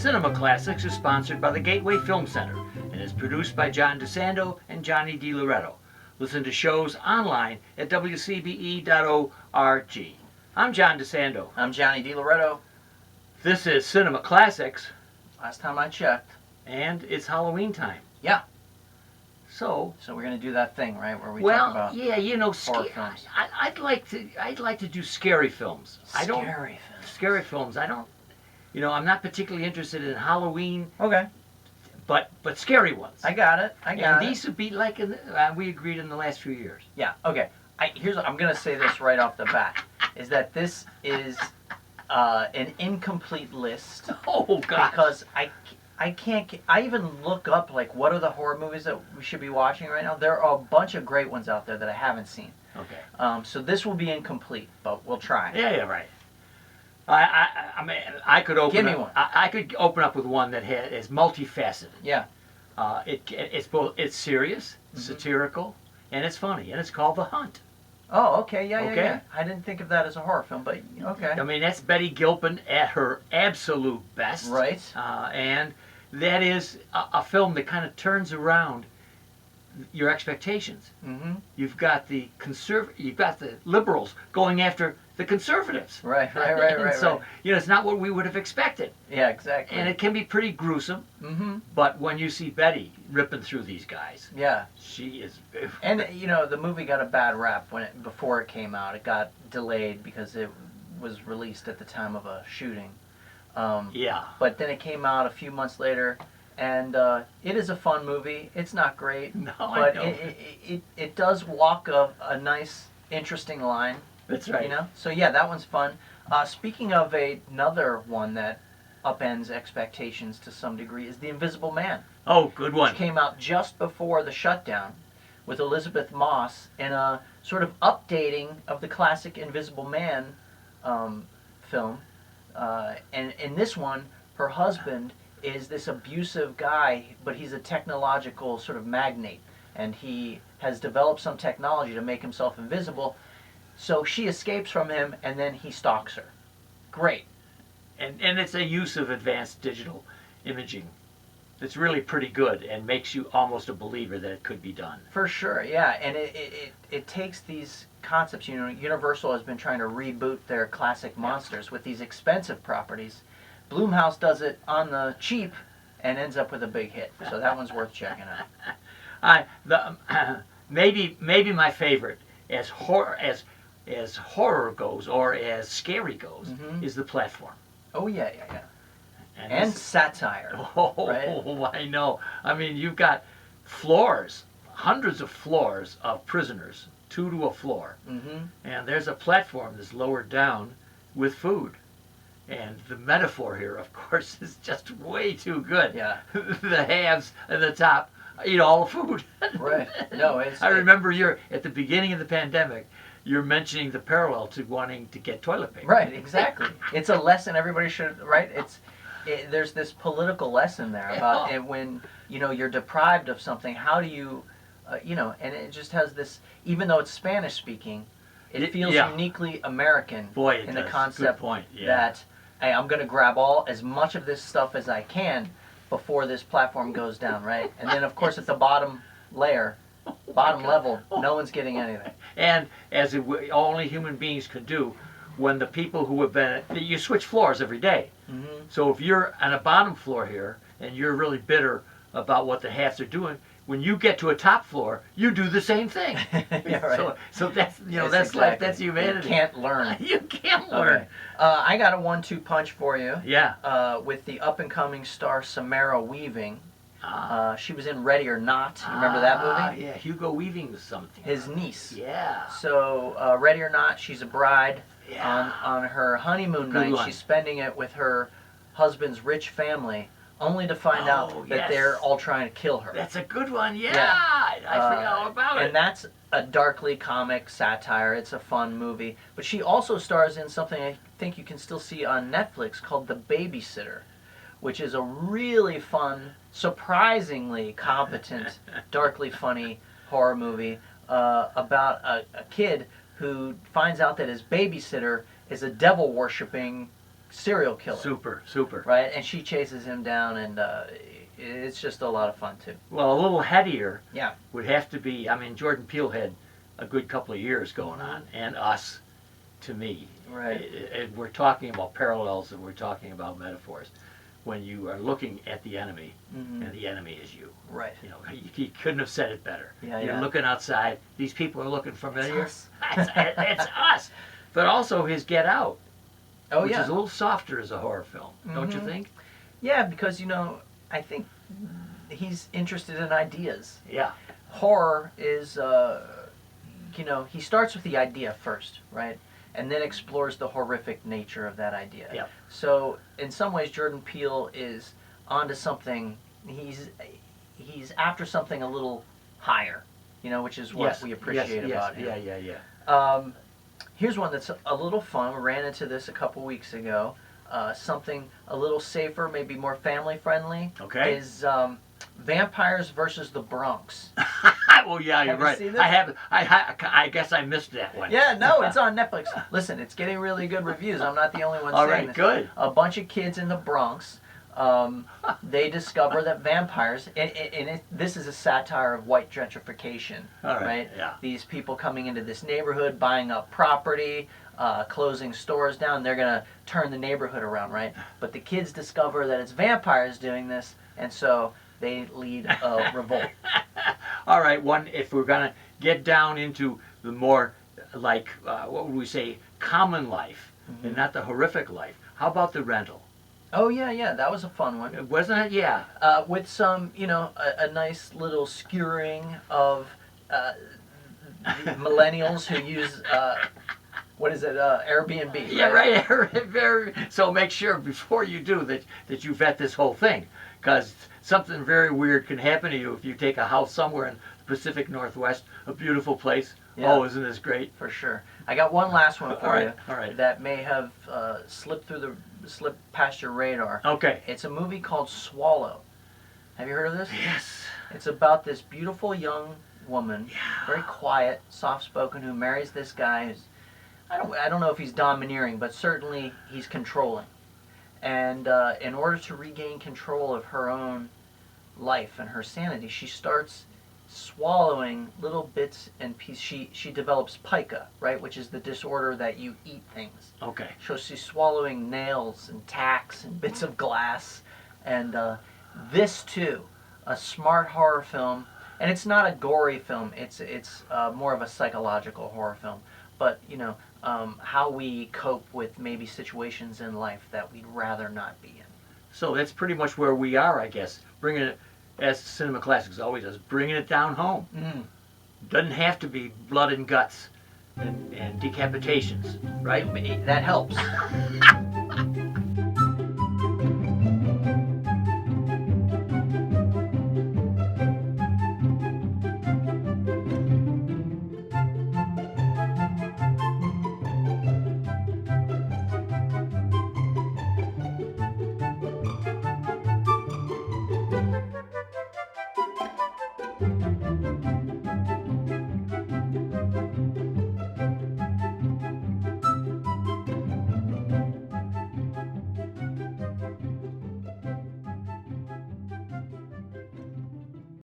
Cinema Classics is sponsored by the Gateway Film Center and is produced by John DeSando and Johnny DiLoretto. Listen to shows online at wcbe.org. I'm John DeSando. I'm Johnny DiLoretto. This is Cinema Classics, Last time I checked. and it's Halloween time. Yeah. So we're gonna do that thing, right, where we well, talk about yeah, you know, horror films. I'd like to do scary films. Scary Scary films. I don't. You know, I'm not particularly interested in Halloween, Okay, but scary ones. I got it. And these would be like we agreed in the last few years. Yeah. Okay. I'm gonna say this right off the bat, is that this is an incomplete list Oh God! because I can't. I even look up like what are the horror movies that we should be watching right now. There are a bunch of great ones out there that I haven't seen. Okay. So this will be incomplete, but we'll try. Yeah, right. I mean, I could open. Give me up, one. I could open up with one that is multifaceted. Yeah. It's both. It's serious, satirical, and it's funny, and it's called The Hunt. Oh, okay. Yeah. Okay. Yeah. I didn't think of that as a horror film, but okay. I mean, that's Betty Gilpin at her absolute best. Right. And that is a film that kind of turns around your expectations. Mm-hmm. You've got the liberals going after the conservatives. Right. And so, you know, it's not what we would have expected. Yeah, exactly. And it can be pretty gruesome, Mm-hmm. but when you see Betty ripping through these guys, Yeah. she is. And you know, the movie got a bad rap before it came out. It got delayed because it was released at the time of a shooting. Yeah. But then it came out a few months later, and it is a fun movie. It's not great, No, but I know. it does walk a nice, interesting line. That's right. You know. So yeah, that one's fun. Speaking of another one that upends expectations to some degree is The Invisible Man. Oh, good one. Which came out just before the shutdown, with Elizabeth Moss in a sort of updating of the classic Invisible Man film. And in this one, her husband is this abusive guy, but he's a technological sort of magnate, and he has developed some technology to make himself invisible. So she escapes from him, and then he stalks her. Great. And it's a use of advanced digital imaging that's really pretty good and makes you almost a believer that it could be done. For sure, yeah, and it takes these concepts. You know, Universal has been trying to reboot their classic monsters with these expensive properties. Blumhouse does it on the cheap and ends up with a big hit. So that one's worth checking out. Maybe my favorite as horror goes or as scary goes is The Platform. Oh yeah. And satire. Oh, right? I know. I mean, you've got floors, hundreds of floors of prisoners, 2 to a floor. Mm-hmm. And there's a platform that's lowered down with food. And the metaphor here, of course, is just way too good. Yeah. The haves and the top eat all the food. Right. No, I remember at the beginning of the pandemic, you're mentioning the parallel to wanting to get toilet paper. Right, exactly. It's a lesson everybody should, right? There's this political lesson there about it when, you know, you're deprived of something, how do you, you know, and it just has this, even though it's Spanish speaking, it feels uniquely American. Boy, it in does. the concept Good point. Yeah. that, hey, I'm going to grab as much of this stuff as I can before this platform goes down, right? And then, of course, at the bottom level, no one's getting anything. And as only human beings can do, when the people who have been, you switch floors every day. Mm-hmm. So if you're on a bottom floor here and you're really bitter about what the halves are doing, when you get to a top floor, you do the same thing. Yeah, right. So that's that's exactly. life. That's humanity. You can't learn. You can't learn. Okay. I got a 1-2 punch for you. Yeah. With the up-and-coming star Samara Weaving. She was in Ready or Not. You remember that movie? Yeah, Hugo Weaving was something. His niece. Yeah. So, Ready or Not, she's a bride. Yeah. On her honeymoon Good night, one. she's spending it with her husband's rich family, only to find out that they're all trying to kill her. That's a good one. Yeah. Yeah. I forgot all about it. And that's a darkly comic satire. It's a fun movie. But she also stars in something I think you can still see on Netflix called The Babysitter, which is a really fun, surprisingly competent, darkly funny horror movie about a kid who finds out that his babysitter is a devil-worshipping serial killer, Super, super. right? And she chases him down, and it's just a lot of fun too. Well, a little headier Yeah. would have to be, I mean, Jordan Peele had a good couple of years going on, and Us, to me. Right. We're talking about parallels and we're talking about metaphors. When you are looking at the enemy, Hmm. and the enemy is you. Right. You know, you couldn't have said it better. Yeah, You're yeah. looking outside, these people are looking familiar. It's It's us. But also his Get Out, Oh which yeah. is a little softer as a horror film, don't you Mhm. think? Yeah, because I think he's interested in ideas. Yeah. Horror is, he starts with the idea first, right? And then explores the horrific nature of that idea. Yep. So in some ways, Jordan Peele is onto something. He's after something a little higher, which is what we appreciate about him. Yeah. Here's one that's a little fun. We ran into this a couple weeks ago. Something a little safer, maybe more family friendly. Okay. Is Vampires versus the Bronx. Well, yeah, you're Have you right. seen this? I have. I guess I missed that one. Yeah, no, it's on Netflix. Listen, it's getting really good reviews. I'm not the only one All saying right, this. good. A bunch of kids in the Bronx, they discover that vampires, this is a satire of white gentrification, All right. right? Yeah. These people coming into this neighborhood, buying up property, closing stores down, they're going to turn the neighborhood around, right? But the kids discover that it's vampires doing this, and so they lead a revolt. All right. One. If we're gonna get down into the more like what would we say, common life, and not the horrific life. How about The Rental? Oh, yeah, that was a fun one. Wasn't it? Yeah. With some, a nice little skewering of millennials who use, Airbnb. Yeah, right. Very. So make sure before you do that you vet this whole thing, because something very weird can happen to you if you take a house somewhere in the Pacific Northwest, a beautiful place. Yeah. Oh, isn't this great? For sure. I got one last one for you. All right. That may have slipped past your radar. Okay. It's a movie called Swallow. Have you heard of this? Yes. It's about this beautiful young woman, very quiet, soft-spoken, who marries this guy who's, I don't know if he's domineering, but certainly he's controlling. And in order to regain control of her own life and her sanity, she starts swallowing little bits and pieces. She develops pica, right, which is the disorder that you eat things. Okay. So she's swallowing nails and tacks and bits of glass. And this too, a smart horror film, and it's not a gory film. It's more of a psychological horror film. But how we cope with maybe situations in life that we'd rather not be in. So that's pretty much where we are, I guess. Bringing it, as Cinema Classics always does, bringing it down home. Doesn't have to be blood and guts and decapitations, right? That helps.